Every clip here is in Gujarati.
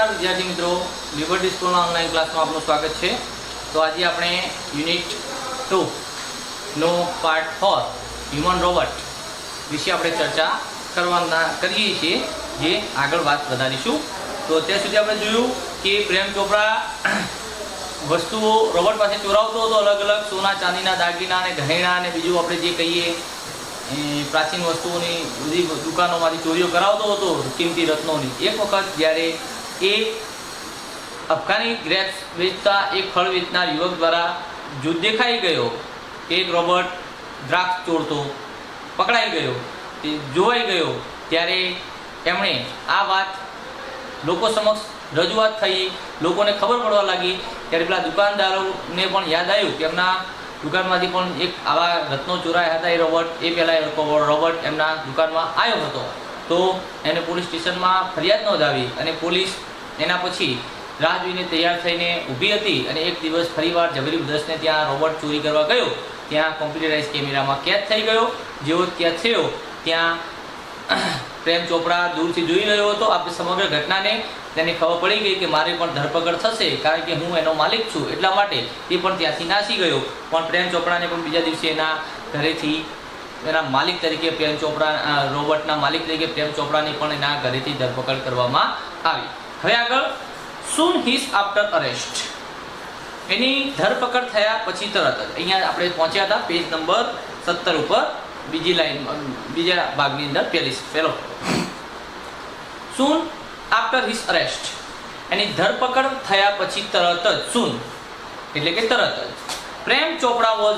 नमस्कार विद्यार्थी मित्रों, लिबर्टी स्कूल ऑनलाइन क्लास में आपનું સ્વાગત છે। तो आज આપણે યુનિટ 2 નો પાર્ટ 4 હ્યુમન રોબોટ વિશે આપણે ચર્ચા કરીએ છીએ, જે આગળ વાત વધારીશું। તો અત્યાર સુધી આપણે જોયું કે પ્રેમ ચોપડા વસ્તુઓ રોબોટ પાસે ચોરાવતો હતો, અલગ અલગ સોના ચાંદીના દાગીના અને ઘરેણાં અને બીજું આપણે જે કહીએ प्राचीन वस्तुओनी बधी दुकानोमांथी चोरीओ करावतो हतो, किंमती रत्नोनी। एक वखत ज्यारे एक अफगानी ग्रेप्स वेचता एक फळ वेचनार युवक द्वारा जो देखाई गयो, एक रोबोट द्राक्ष चोरतो पकड़ाई गयो, जोवाई गयो, त्यारे एमणे आ वात लोको समक्ष रजूआत थई, लोकोने खबर पड़वा लागी। त्यारे पेला दुकानदारोने पण याद आव्युं के एमना दुकानमांथी पण एक आवा रत्नो चोराया हता। ए रोबोट पहेला रोबोट एमना दुकानमां आव्यो हतो, तो एने पोलीस स्टेशनमां फरियाद नोंधावी अने पोलीस एना पछी राह जोईने तैयार थईने ऊभी हती अने एक दिवस फरीवार जबरदस्तीने त्यां रोबोट चोरी करवा गयो। त्यां कॉम्प्युटराइज केमेरामां कैद थई गयो। जेवो त्यां थयो त्यां प्रेम चोपड़ा दूरथी जोई रह्यो हतो। आपणे समग्र घटनाने तेने खबर पड़ी गई कि मारी पण धरपकड़ थशे, कारण के हूँ एनो मालिक छुं, एटला माटे ते पण त्यांथी नासी गयो। पण प्रेम चोपड़ाने पण बीजा दिवसे एना घरेथी एना मालिक तरीके प्रेम चोपड़ा रोबोटना मालिक तरीके प्रेम चोपड़ाने पण एना घरेथी धरपकड़ करवामां आवी। हवे आगळ सून हिज आफ्टर अरेस्ट, एनी धरपकड़ थया पछी तरत ज अहींया आपणे पहोंच्या हता पेज नंबर 17 उपर बीजी लाइन बीजा भागनी अंदर पेलो soon after his arrest, any धरपकड़ थया पछी तरत ज सून एटले के तरत ज प्रेम चोपड़ा वॉज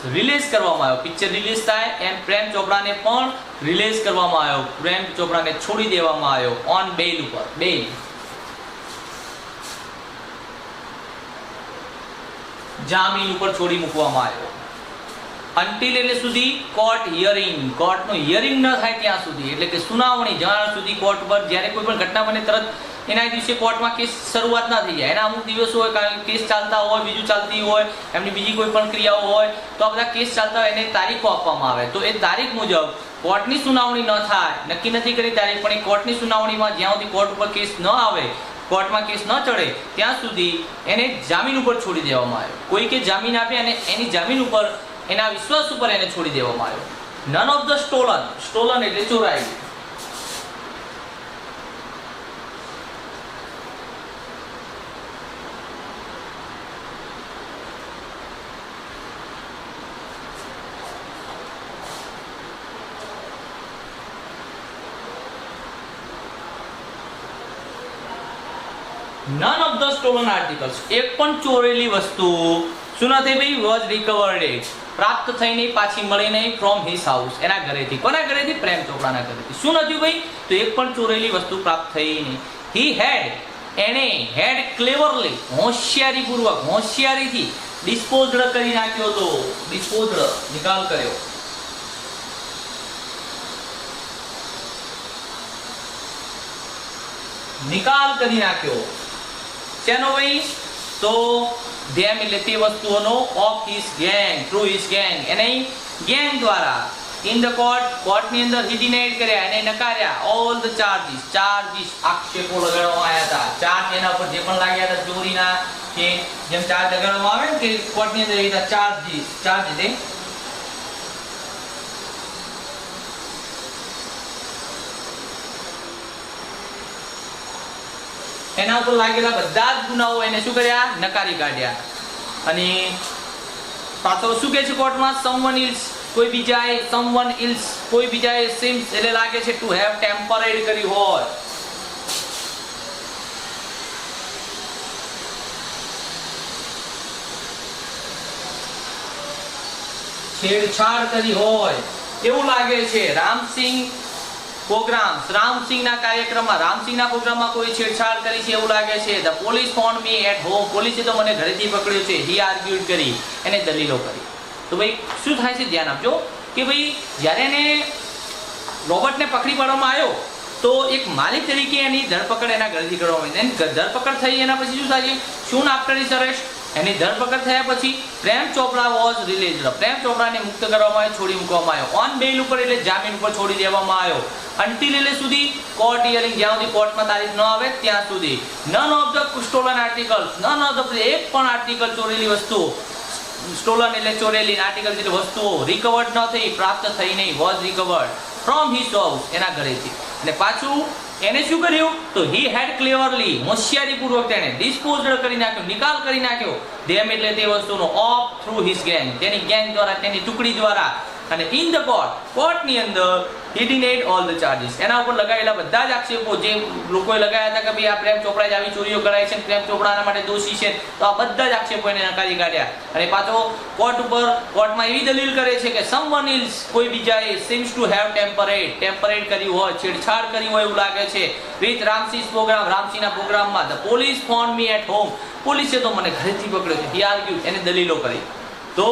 रिलीज करवामां आव्यो। पिक्चर रिलीज थाय एम प्रेम चोपड़ा ने पण रिलीज करवामां आव्यो। प्रेम चोपड़ा ने छोड़ी देवामां आव्यो ऑन बेल उपर, बेल जामीन उपर छोड़ी मूकवामां आव्यो। अंटिल एटले सुधी कोर्ट हियरिंग, कोर्ट नो हियरिंग न थाय त्यां सुधी, एटले के सुनावणी ज्यां सुधी कोर्ट पर ज्यारे कोई पण घटना बने तरत एना दिवसे कोर्टमां केस शरूआत ना थई जाय। एना अमुक दिवस होय, कारण केस चालता होय, बीजू चालती होय, एमनी बीजी कोई पण क्रियाओ होय, तो आ बधा केस चालता होय एने तारीखो आपवामां आवे। तो ए तारीख मुजब कोर्टनी सुनावणी न थाय, नक्की नथी करी तारीख, पण ए कोर्टनी सुनावणीमां ज्यां सुधी कोर्ट पर केस न आवे, कोर्टमां केस न चढ़े त्यां सुधी एने जामीन उपर छोड़ी देवामां आव्यो। कोई के जामीन आपे अने एनी जामीन उपर एना विश्वास उपर एने छोड़ी देवामां आव्यो। नन ऑफ द स्टोलन एटले चोराई। None of the stolen articles, एक पण चोरेली वस्तु શું નથી ભાઈ વોઝ રિકવર્ડ, प्राप्त થઈ નહીં, પાછી મળી નહીં ફ્રોમ હિઝ હાઉસ, એના ઘરેથી। કોના ઘરેથી? પ્રેમ ચોપડાના ઘરેથી। શું નથી ભાઈ? તો એક પણ ચોરેલી વસ્તુ પ્રાપ્ત થઈ નહીં। હી હેડ, એણે હેડ ક્લેવરલી, હોશિયારીપૂર્વક, હોશિયારીથી ડિસ્પોઝડ કરી નાખ્યો હતો। ડિસ્પોઝડ નિકાલ કર્યો। નિકાલ કરી નાખ્યો શેનો ભાઈ? તો ધેમ એટલે તે વસ્તુઓનો of his gang, through his gang, એને ગેંગ દ્વારા ઇન ધ કોર્ટની અંદર હી ડિનાઇડ કર્યા, એને નકાર્યા ઓલ ધ ચાર્જીસ આક્ષેપો લગાડવામાં આવ્યા હતા। ચાર્જ એના ઉપર જે પણ લાગ્યા હતા ચોરીના, કે જેમ ચાર્જ લગાડવામાં આવે ને કે કોર્ટની અંદર એના ચાર્જ છે एना पर लागेला बधा ज गुनाओ एने शुं कर्या? नकारी काढ्या। अने पाछो शुं कहे छे कोर्टमां? समवन इल्स, कोई बीजाए समवन इल्स, कोई बीजाए सीम्स એટલે લાગે છે ટુ હેવ ટેમ્પરેડ કરી હોય। છેડછાડ કરી હોય એવું લાગે છે। રામસિંહ રામસિંહના કાર્યક્રમમાં, રામસિંહના પ્રોગ્રામમાં કોઈ છેડછાડ કરી છે એવું લાગે છે। The police found me at home, પોલીસે તો મને ઘરેથી પકડ્યો છે। હી આર્ગ્યુડ કરી, એને દલીલો કરી। તો ભાઈ શું થાય છે? ધ્યાન આપજો કે ભાઈ જ્યારે એને રોબોટને પકડી પાડવામાં આવ્યો તો એક માલિક તરીકે એની ધરપકડ એના ઘરેથી કરવામાં આવી। એની ધરપકડ થઈ એના પછી શું થાય છે? શૂન આફ્ટર હિઝ અરેસ્ટ, એની ધરપકડ થયા પછી પ્રેમ ચોપડા વોઝ રિલીઝડ, પ્રેમ ચોપડાને મુક્ત કરવામાં આવ્યો, છોડી મૂકવામાં આવ્યો। ઓન બેલ ઉપર એટલે જામીન ઉપર છોડી દેવામાં આવ્યો। until એટલે સુધી કોર્ટ હિયરિંગ, જ્યાં સુધી કોર્ટમાં તારીખ ન આવે ત્યાં સુધી. None of the stolen articles, none of the એક પણ આર્ટિકલ ચોરેલી વસ્તુઓ, સ્ટોલન એટલે ચોરેલી, આર્ટિકલ એટલે વસ્તુઓ રિકવર્ડ ન થઈ, પ્રાપ્ત થઈ નહીં, was recovered from his house, એના ઘરેથી. અને પાછું એને શું કર્યું તો હી હેડ ક્લેવરલી, હોશિયારીપૂર્વક તેણે ડિસ્પોઝડ કરી નાખ્યો, નિકાલ કરી નાખ્યો, ધેમ એટલે તે વસ્તુનો, ઓફ થ્રુ હિઝ ગેંગ, તેની ગેંગ દ્વારા, તેની ટુકડી દ્વારા. અને ઇન ધ કોર્ટની અંદર he denied all the charges, એના ઉપર લગાવેલા બધા જ આક્ષેપો જે લોકોએ લગાવ્યા હતા કે ભાઈ આ પ્રેમ ચોપડાએ આવી ચોરીઓ કરાય છે, પ્રેમ ચોપડાના માટે દોષી છે, તો આ બધા જ આક્ષેપો એને નકારી કાઢ્યા. અને પાછો કોર્ટમાં એવી દલીલ કરે છે કે someone else, કોઈ બીજાએ seems to have temperate કર્યું હોય, છેડછાડ કરી હોય એવું લાગે છે with રામસી's program, રામસીના પ્રોગ્રામમાં. the police found me at home, પોલીસે તો મને ઘરેથી પકડ્યો છે, he argued, એને દલીલો કરી. તો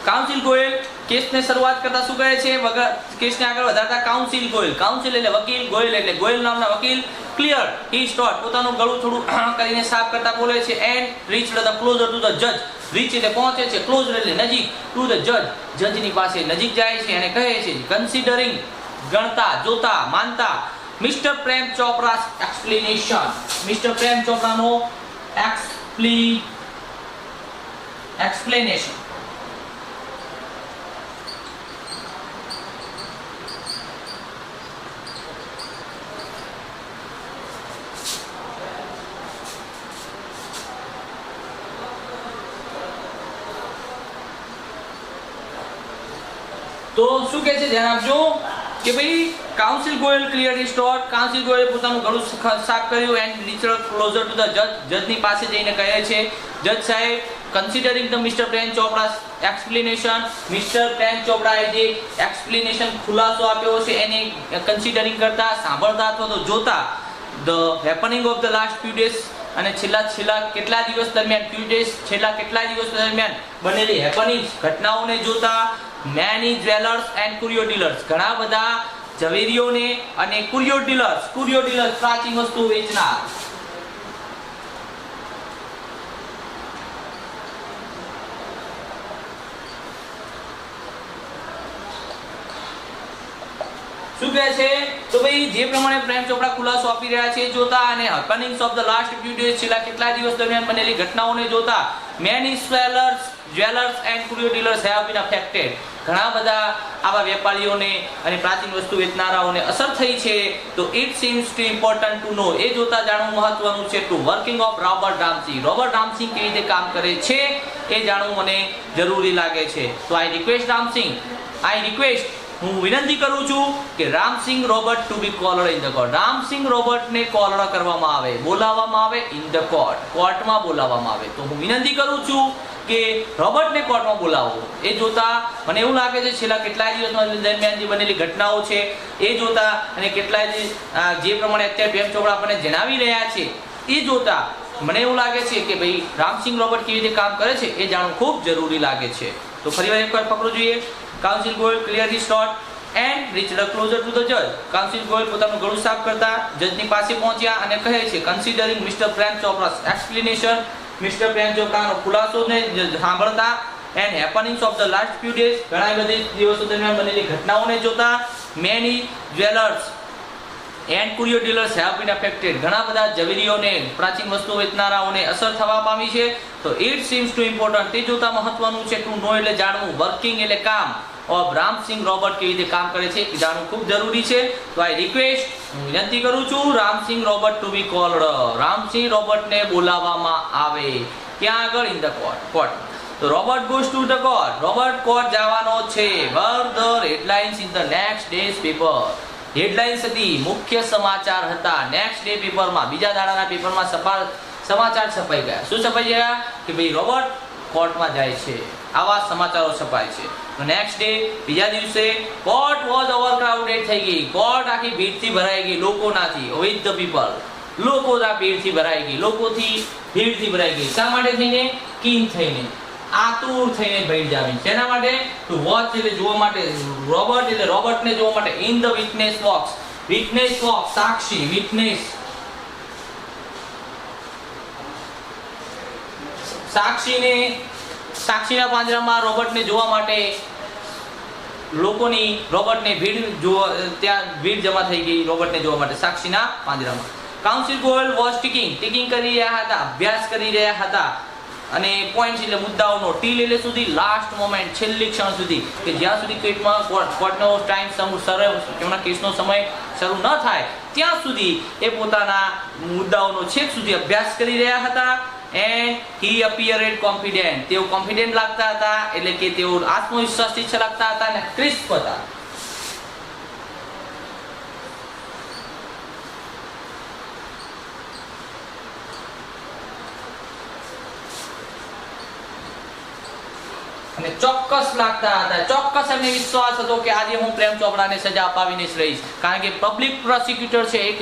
કાઉન્સિલ ગોયલ કેસને શરૂઆત કરતા શું કહે છે, વગર કેસને આગળ વધારતા કાઉન્સિલ ગોયલ, કાઉન્સિલ એટલે વકીલ, ગોયલ એટલે ગોયલ નામના વકીલ, ક્લિયર હી સ્ટોટ, પોતાનું ગળું થોડું કરીને સાફ કરતા બોલે છે, and reached the closure to the જજ, રીચ એટલે પહોંચે છે, ક્લોઝર એટલે નજીક, ટુ ધ જજ, જજની પાસે નજીક જાય છે અને કહે છે, કન્સિડરિંગ ગણતા, જોતા, માનતા Mr Prem Chopra's explanation, Mr Prem ચોપરાનો એક્સપ્લેનેશન. તો શું કહે છે ધ્યાન આપજો કે ભાઈ counsel Goyal clear his thought, counsel Goyal પોતાનું ગળું સાફ કર્યું and reached closer to the જજ, જજની પાસે જઈને કહે છે, જજ સાહેબ considering the Mr Prem Chopra's explanation, Mr Prem ચોપડાએ જે એક્સપ્લેનેશન ખુલાસો આપ્યો છે એને કન્સિડરિંગ કરતા, સાંભળતા અથવા તો જોતા, the happening of the last few days, અને છેલ્લા કેટલા દિવસ દરમિયાન, ફ્યુ ડેઝ છેલ્લા કેટલા દિવસ દરમિયાન બનેલી હેપનિંગ્સ, ઘટનાઓને જોતા, many jewellers and curio dealers, ઘણા બધા ઝવેરીઓને અને કુરિયો ડીલર્સ પ્રાચીન વસ્તુ વેચનાર, શું કહે છે તો ભાઈ જે પ્રમાણે પ્રેમ ચોપડા ખુલાસો આપી રહ્યા છે જોતા, અને happenings of the last few days, છેલ્લા કેટલા દિવસ દરમિયાન બનેલી ઘટનાઓને જોતા, many jewellers and curio dealers have been affected, ઘણા બધા આવા વેપારીઓને અને પ્રાચીન વસ્તુ વેચનારાઓને અસર થઈ છે. તો it seems to important to know, એ જોતા જાણવું મહત્વનું છે, to working of Robert Ramsingh, Robert Ramsingh કેવી રીતે કામ કરે છે એ જાણવું મને જરૂરી લાગે છે. તો આઈ રિક્વેસ્ટ હું વિનંતી કરું છું કે Ramsingh Robert to be called in the court, Ramsingh રોબર્ટને કોલડ કરવામાં આવે, બોલાવવામાં આવે ઇન ધ કોર્ટમાં બોલાવવામાં આવે. તો હું વિનંતી કરું છું કે રોબર્ટને કોર્ટમાં બોલાવો. એ જોતા મને એવું લાગે છે છેલ્લા કેટલાય દિવસમાં દરમિયાન જે બનેલી ઘટનાઓ છે એ જોતા, અને કેટલાય જે પ્રમાણે અત્યારે પ્રેમ ચોપડા આપણને જણાવી રહ્યા છે એ જોતા મને એવું લાગે છે કે ભાઈ રામસિંહ રોબર્ટ કેવી રીતે કામ કરે છે એ જાણવું ખૂબ જરૂરી લાગે છે. તો ફરીવાર એકવાર પકડવું જોઈએ. Council Goyal clear his thought and reached closer to the જજ, કાઉન્સિલ ગોયલ પોતાનું ગળું સાફ કરતા જજની પાસે પહોંચ્યા અને કહે છે, considering Mr Prem Chopra's explanation, Mr Prem ચોપરાનો ખુલાસોને સાંભળતા, and happenings of the last few days, ઘણા બધી દિવસો દરમિયાન બનેલી ઘટનાઓને જોતા, many jewellers and curio dealers have been affected, ઘણા બધા ઝવેરીઓને પ્રાચીન વસ્તુ વેચનારાઓને અસર થવા પામી છે. તો ઇટ સીમ્સ ટુ ઇમ્પોર્ટન્ટ, તે જોતા મહત્વનું છે, ટુ નો એટલે જાણવું, વર્કિંગ એટલે કામ, ઓફ રામસિંહ રોબર્ટ કેવી રીતે કામ કરે છે એ જાણવું ખૂબ જરૂરી છે. તો આઈ રિક્વેસ્ટ, હું વિનંતી કરું છું, Ramsingh Robert to be called, Ramsingh રોબર્ટને બોલાવવામાં આવે. ક્યાં આગળ? In the court. તો Robert goes to the court, Robert court જવાનો છે. Where the headlines in the next days paper, headlines હતી, મુખ્ય સમાચાર હતા નેક્સ્ટ ડે પેપરમાં, બીજા દાડાના પેપરમાં સમાચાર છપાઈ ગયા. શું છપાઈ ગયા? કે ભાઈ રોબર્ટ કોર્ટમાં જાય છે, આવા સમાચારો છપાય છે. તો નેક્સ્ટ ડે, બીજા દિવસે, કોર્ટ વોઝ ઓવરક્રાઉડેડ થઈ ગઈ, કોર્ટ આખી ભીડથી ભરાઈ ગઈ, લોકોનાથી, વિથ ધ પીપલ, લોકોના ભીડથી ભરાઈ ગઈ, લોકોથી ભીડથી ભરાઈ ગઈ. શા માટે થઈને? કીન થઈને, આતુર થઈને ભીડ જામી. તેના માટે ટુ વોચ એટલે જોવા માટે, રોબર્ટ એટલે રોબર્ટને જોવા માટે, in the witness box, witness box સાક્ષી, વિટનેસ સાક્ષીના પાંજરામાં રોબર્ટને જોવા માટે લોકોની રોબોટને ભીડ ત્યાં ભીડ જમા થઈ ગઈ રોબોટને જોવા માટે સાક્ષીના પાંજરામાં. કાઉન્સિલ ગોયલ વોઝ ટીકિંગ કરી રહ્યા હતા, અભ્યાસ કરી રહ્યા હતા અને પોઈન્ટ્સ એટલે મુદ્દાઓનો ટીલ એટલે સુધી લાસ્ટ મોમેન્ટ છેલ્લી ક્ષણ સુધી કે જ્યાં સુધી કોર્ટનો ટાઈમ એમના કેસનો સમય શરૂ ન થાય ત્યાં સુધી એ પોતાના મુદ્દાઓનો છેક સુધી અભ્યાસ કરી રહ્યા હતા. એન્ડ હી અપિયર્ડ કોન્ફિડન્ટ, તેઓ કોન્ફિડન્ટ લાગતા હતા એટલે કે તેઓ આત્મવિશ્વાસથી છલકતા હતા અને ક્રિસ્પ હતા. અને ચોક્કસ લાગતા હતા, ચોક્કસ એમને વિશ્વાસ હતો કે આજે હું પ્રેમ ચોપડાને સજા અપાવીને જ રહીશ, કારણ કે પબ્લિક પ્રોસિક્યુટર છે, એક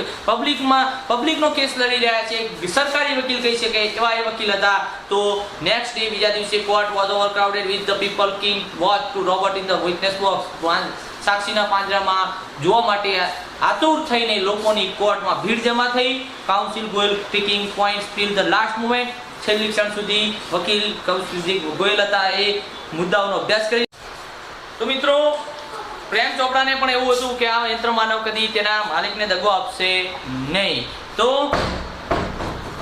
પબ્લિકનો કેસ લડી રહ્યા છે, એક સરકારી વકીલ કહી શકે એવા એ વકીલ હતા. તો નેક્સ્ટ ડે બીજા દિવસે court was overcrowded with the people keen watch to robot in the witness box. સાક્ષીના પાંજરામાં જોવા માટે આતુર થઈને લોકોની કોર્ટમાં ભીડ જમા થઈ. Counsel Goyal ticking points till the last moment, છેલ્લી ક્ષણ સુધી વકીલ કાઉન્સિલ ગોયલ હતા એ મુદ્દાઓનો અભ્યાસ કરી. તો મિત્રો, પ્રેમ ચોપડાને પણ એવું હતું કે આ યંત્ર માનવ કદી તેના માલિકને દગો આપશે નહીં. તો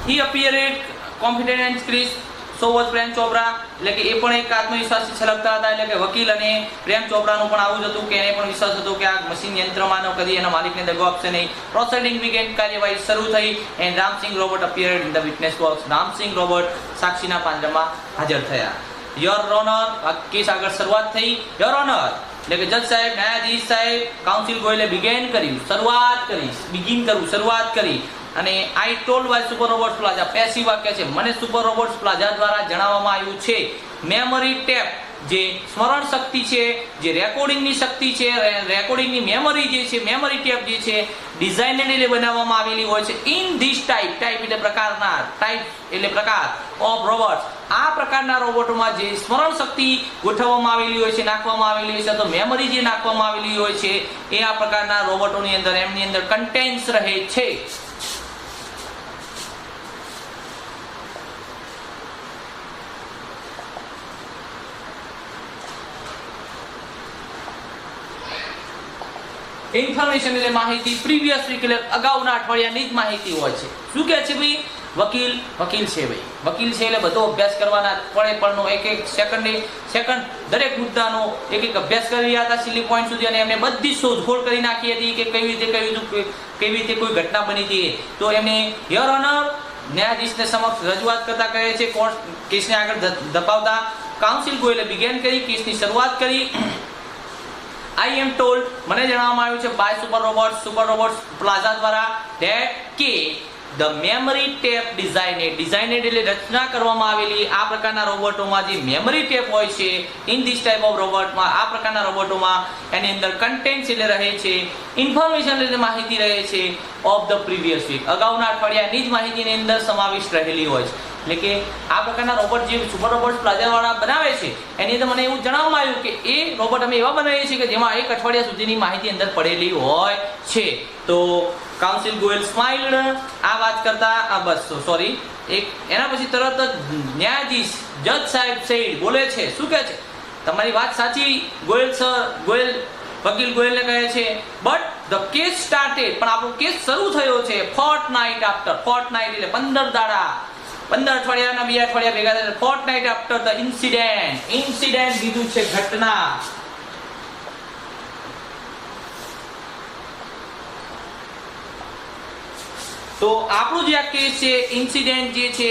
he appeared confident and crisp, so was Prem Chopra, એટલે કે એ પણ એક આત્મવિશ્વાસથી છલકતા હતા. એટલે કે વકીલ અને પ્રેમ ચોપડાનું પણ આવું જ હતું કે એને પણ વિશ્વાસ હતો કે આ મશીન યંત્ર માનવ કદી એના માલિકને દગો આપશે નહીં. પ્રોસિડિંગ બિગેન, કાર્યવાહી શરૂ થઈ. And Ram Singh robot appeared in the witness box. Ram Singh robot સાક્ષીના પાંજરામાં હાજર થયા. યોર ઓનર, આ કેસ આગળ શરૂઆત થઈ. યોર ઓનર એટલે કે જજ સાહેબ, ન્યાયાધીશ સાહેબ, કાઉન્સિલ ગોયલે બિગેન કર્યું, શરૂઆત કરી. અને I told by super robots plaza, passive વાક્ય છે, મને સુપર રોબોટ્સ પ્લાઝા દ્વારા જણાવવામાં આવ્યું છે. મેમરી ટેપ, જે સ્મરણ શક્તિ છે, જે રેકોર્ડિંગની શક્તિ છે, રેકોર્ડિંગની મેમરી જે છે, મેમરી ટેપ જે છે, ડિઝાઇનરલી બનાવવામાં આવેલી હોય છે. ઇન ધીસ ટાઈપ એટલે પ્રકારના, ટાઈપ એટલે પ્રકાર ઓફ રોબોટ્સ, આ પ્રકારના રોબોટોમાં જે સ્મરણ શક્તિ ગોઠવવામાં આવેલી હોય છે, નાખવામાં આવેલી હોય છે, તો મેમરી જે નાખવામાં આવેલી હોય છે એ આ પ્રકારના રોબોટોની અંદર એમની અંદર કન્ટેન્સ રહે છે. ઇન્ફોર્મેશન એટલે માહિતી, પ્રીવિયસ વીક એટલે અગાઉના અઠવાડિયાની જ માહિતી હોય છે. શું કહે છે ભાઈ? વકીલ છે ભાઈ, વકીલ છે એટલે બધો અભ્યાસ કરવાના, પળનો એક સેકન્ડ દરેક મુદ્દાનો એક અભ્યાસ કરી રહ્યા હતા છેલ્લી પોઈન્ટ સુધી. અને એમને બધી શોધખોળ કરી નાખી હતી કે કેવી રીતે કોઈ ઘટના બની હતી. તો એમને યોર ઓનર ન્યાયાધીશને સમક્ષ રજૂઆત કરતા કહે છે, કોર્ટ કેસને આગળ ધપાવતા. કાઉન્સિલ ગોયલે બિગેન કરી, કેસની શરૂઆત કરી. આઈ એમ ટોલ્ડ, મને જણાવવામાં આવ્યું છે બાય સુપર રોબોટ્સ પ્લાઝા દ્વારા ધેટ કે ધ મેમરી ટેપ ડિઝાઇનેડ એટલે રચના કરવામાં આવેલી આ પ્રકારના રોબોટોમાં જે મેમરી ટેપ હોય છે, ઇન ધીસ ટાઈપ ઓફ રોબોટમાં, આ પ્રકારના રોબોટોમાં એની અંદર કન્ટેન્ટ્સ એટલે રહે છે, ઇન્ફોર્મેશન એટલે માહિતી રહે છે, ઓફ ધ પ્રીવિયસ વીક અગાઉના અઠવાડિયાની જ માહિતીની અંદર સમાવિષ્ટ રહેલી હોય છે. એટલે કે આ પ્રકારના રોબોટ જે સુપર રોબોટ પ્લાઝા વાળા બનાવે છે એની અંદર મને એવું જણાવવામાં આવ્યું કે એ રોબોટ અમે એવા બનાવીએ છીએ કે જેમાં એક અઠવાડિયા સુધીની માહિતી અંદર પડેલી હોય છે. તો કાઉન્સિલ ગોયલ સ્માઇલ્ડ, આ વાત કરતા એના પછી તરત જ ન્યાયાધીશ જજ સાહેબ સેડ બોલે છે, શું કહે છે? તમારી વાત સાચી વકીલ ગોયલને કહે છે, બટ ધ કેસ સ્ટાર્ટેડ, પણ આપણો કેસ શરૂ થયો છે ફોર્ટનાઇટ એટલે 15 દાડા, 15 અઠવાડિયાના 2 અઠવાડિયા ભેગા થયા. ફોર્ટનાઇટ આફ્ટર ધ ઇન્સિડન્ટ કીધું છે ઘટના. તો આપણું જે આ કેસ છે, ઇન્સિડન્ટ જે છે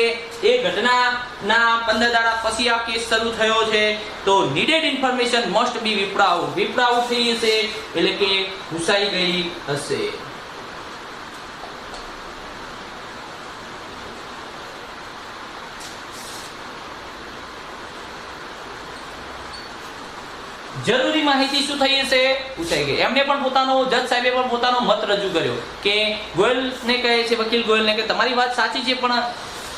એ ઘટનાના 15 દાડા પછી આ કેસ શરૂ થયો છે. તો નીડેડ ઇન્ફોર્મેશન મસ્ટ બી વિપ્રાઉડ થઈ હશે એટલે કે ઘૂસાઈ ગઈ હશે. જરૂરી માહિતી શું થઈ હશે? પૂછાઈ ગઈ. એમને પણ જજ સાહેબે પણ પોતાનો મત રજૂ કર્યો કે ગોયલને કહે છે, વકીલ ગોયલને કે તમારી વાત સાચી છે, પણ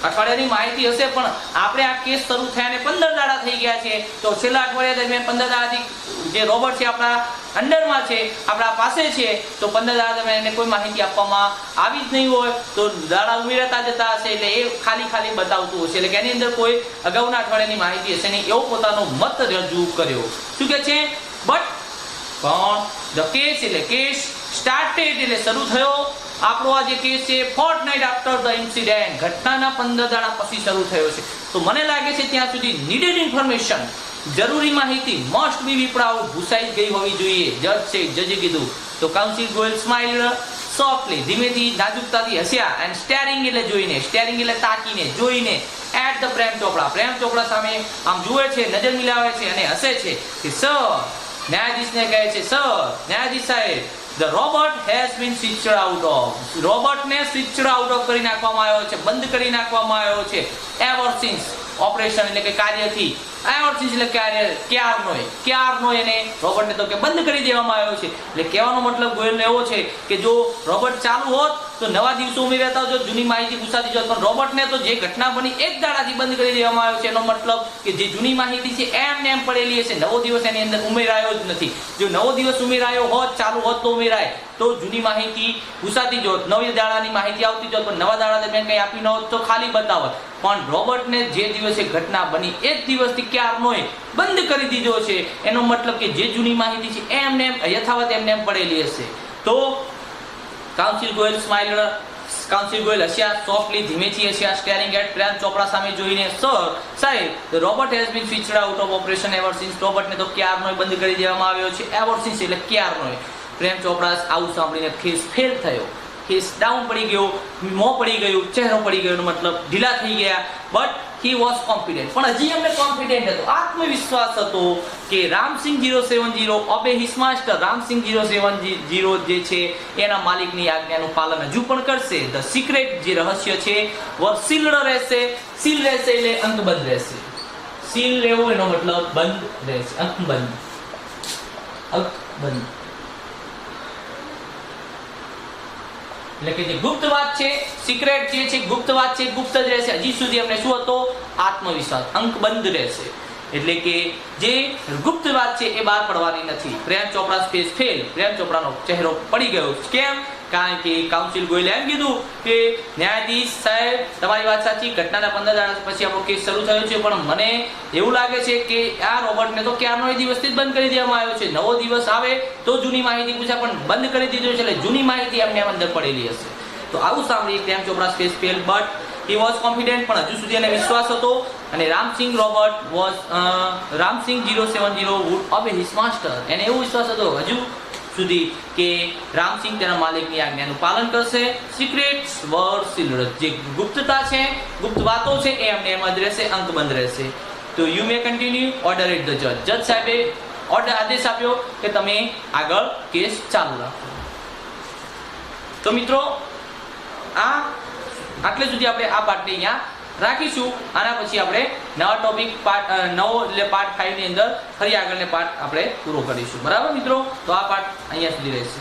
અઠવાડિયાની માહિતી હશે, પણ આપણે આ કેસ શરૂ થયાને 15 દાડા થઈ ગયા છે. તો છેલ્લા અઠવાડિયા દરમિયાન 15 દાડાથી જે રોબોટ છે આપણા અંડરમાં છે, આપણા પાસે છે, તો 15 દાડા દરમિયાન એને કોઈ માહિતી આપવામાં આવી જ નહીં હોય, તો દાડા ઉમેરાતા જતા હશે એટલે એ ખાલી બતાવતું હશે, એટલે કે એની અંદર કોઈ અગાઉના અઠવાડિયાની માહિતી હશે નહીં, એવો પોતાનો મત રજૂ કર્યો. શું કે છે? બટ પણ ધ કેસ એટલે કેસ સ્ટાર્ટેડ એટલે શરૂ થયો આપણો આ જે કેસ છે ફોર્ટનાઇટ આફ્ટર ધ ઇન્સિડન્ટ, ઘટનાના 15 દાડા પછી શરૂ થયો છે. તો મને લાગે છે ત્યાં સુધી નીડેડ ઇન્ફોર્મેશન, જરૂરી માહિતી મસ્ટ બી વિપડાઓ ભૂસાઈ ગઈ હોવી જોઈએ. જજે કીધું. તો કાઉન્સિલ ગોયલ સ્માઇલ સોફ્ટલી, ધીમેથી નાજુકતાથી હસ્યા, એન્ડ સ્ટેરિંગ એટલે જોઈને, સ્ટેરિંગ એટલે તાકીને, જોઈને, એટ ધ પ્રેમ ચોપડા, પ્રેમ ચોપડા સામે આમ જુએ છે, નજર મિલાવે છે અને હસે છે કે સર, ન્યાયાધીશને કહે છે, સર ન્યાયાધીશ સાહેબ, the robot has been switched out of, રોબોટને સ્વિચ્ડ આઉટ ઓફ કરી નાખવામાં આવ્યો છે, બંધ કરી નાખવામાં આવ્યો છે, એવર સિન્સ ઓપરેશન એટલે કે કાર્યથી, એવર સિન્સ એટલે ક્યારનો એને રોબોટને તો કે બંધ કરી દેવામાં આવ્યો છે. એટલે કહેવાનો મતલબ ગોયલનો એવો છે કે જો રોબોટ ચાલુ હોત તો નવા દિવસો ઉમેરાતા જો જૂની માહિતી પૂછાતી જોત, પણ રોબોટને તો જે ઘટના બની એક દાડાથી બંધ કરી દેવામાં આવ્યો છે. એનો મતલબ કે જે જૂની માહિતી છે એમને એમ પડેલી હશે, નવો દિવસ એની અંદર ઉમેરાયો જ નથી. જો નવો દિવસ ઉમેરાયો હોત, ચાલુ હોત તો ઉમેરાય, તો જૂની માહિતી પૂછાતી જોત, નવી દાડાની માહિતી આવતી જોત, પણ નવા દાડા દરમિયાન કંઈ આપી ન હોત તો ખાલી બતાવત. પણ રોબોટને જે દિવસે ઘટના બની એ જ દિવસથી ક્યારનોય બંધ કરી દીધો છે. એનો મતલબ કે જે જૂની માહિતી છે એમને એમ યથાવત એમને એમ પડેલી હશે. તો counsel Goyal smile, counsel Goyal હસ્યા, સોફ્ટલી ધીમેથી હસ્યા, સ્ટેરિંગ એટ પ્રેમ ચોપડા સામે જોઈને, સર સાહેબ, the robot has been switched out of operation ever since, રોબોટને તો ક્યારનોય બંધ કરી દેવામાં આવ્યો છે. એવર સિન્સ એટલે ક્યારનોય. પ્રેમ ચોપડા આવું સાંભળીને ફેસ ફેલ થયો, ફેસ ડાઉન પડી ગયો, મોં પડી ગયું, ચહેરો પડી ગયો, મતલબ ઢીલા થઈ ગયા. બટ he was confident, પણ હજી એમને કોન્ફિડન્ટ હતો, આત્મવિશ્વાસ હતો કે Ram Singh 070 obey his master, Ram Singh 070 જે છે એના માલિકની આજ્ઞાનું પાલન હજુ પણ કરશે. ધ સિક્રેટ જે રહસ્ય છે વર સીલ્ડ રહેશે, સીલ રહેશે એટલે અંકબંધ રહેશે, સીલ રહેવું એનો મતલબ બંધ રહેશે, અંકબંધ, અંકબંધ એટલે કે જે ગુપ્ત વાત છે, સિક્રેટ જે છે ગુપ્ત વાત છે, ગુપ્ત જ રહેશે. હજી સુધી અમને શું હતો? આત્મવિશ્વાસ, અંક બંધ રહેશે. એટલે કે જે ગુપ્ત વાત છે એ બહાર પડવાની નથી. પ્રેમ ચોપડા સ્પેસ ફેલ, પ્રેમ ચોપડાનો ચહેરો પડી ગયો. કેમ? કારણ કે કાઉન્સિલ ગોયલે એમ કીધું કે ન્યાયાધીશ સાહેબ, તમારી વાત સાચી, ઘટનાના 15 દાડા પછી આપણો કેસ શરૂ થયો છે, પણ મને એવું લાગે છે કે આ રોબોટને તો ક્યારનો દિવસથી જ બંધ કરી દેવામાં આવ્યો છે. નવો દિવસ આવે તો જૂની માહિતી પૂછાય, પણ બંધ કરી દીધો છે, એટલે જૂની માહિતી એમને અંદર પડેલી હશે. તો આવું સાંભળી પ્રેમ ચોપડા space fail, but he was confident, પણ હજુ સુધી એને વિશ્વાસ હતો. અને Ram Singh robot was Ram Singh 070 would obey his master, એને એવો વિશ્વાસ હતો હજુ સુધી કે રામસિંહ તેના માલિકની આજ્ઞાનું પાલન કરશે. સિક્રેટ્સ વર સીલ્ડ, જે ગુપ્તતા છે, ગુપ્ત વાતો છે એ એમને એમ જ રહેશે, અંક બંધ રહેશે. તો you may continue order at the જજ, જજ સાહેબે આદેશ આપ્યો કે તમે આગળ કેસ ચાલુ રાખો. તો મિત્રો આટલે સુધી આપણે આ પાર્ટને અહીંયા રાખીશું. આના પછી આપણે નવા ટોપિક પાર્ટ 9 એટલે પાર્ટ 5 ની અંદર ફરી આગળનો પાર્ટ આપણે પૂરો કરીશું. બરાબર મિત્રો? તો આ પાર્ટ અહીંયા સુધી રહેશે.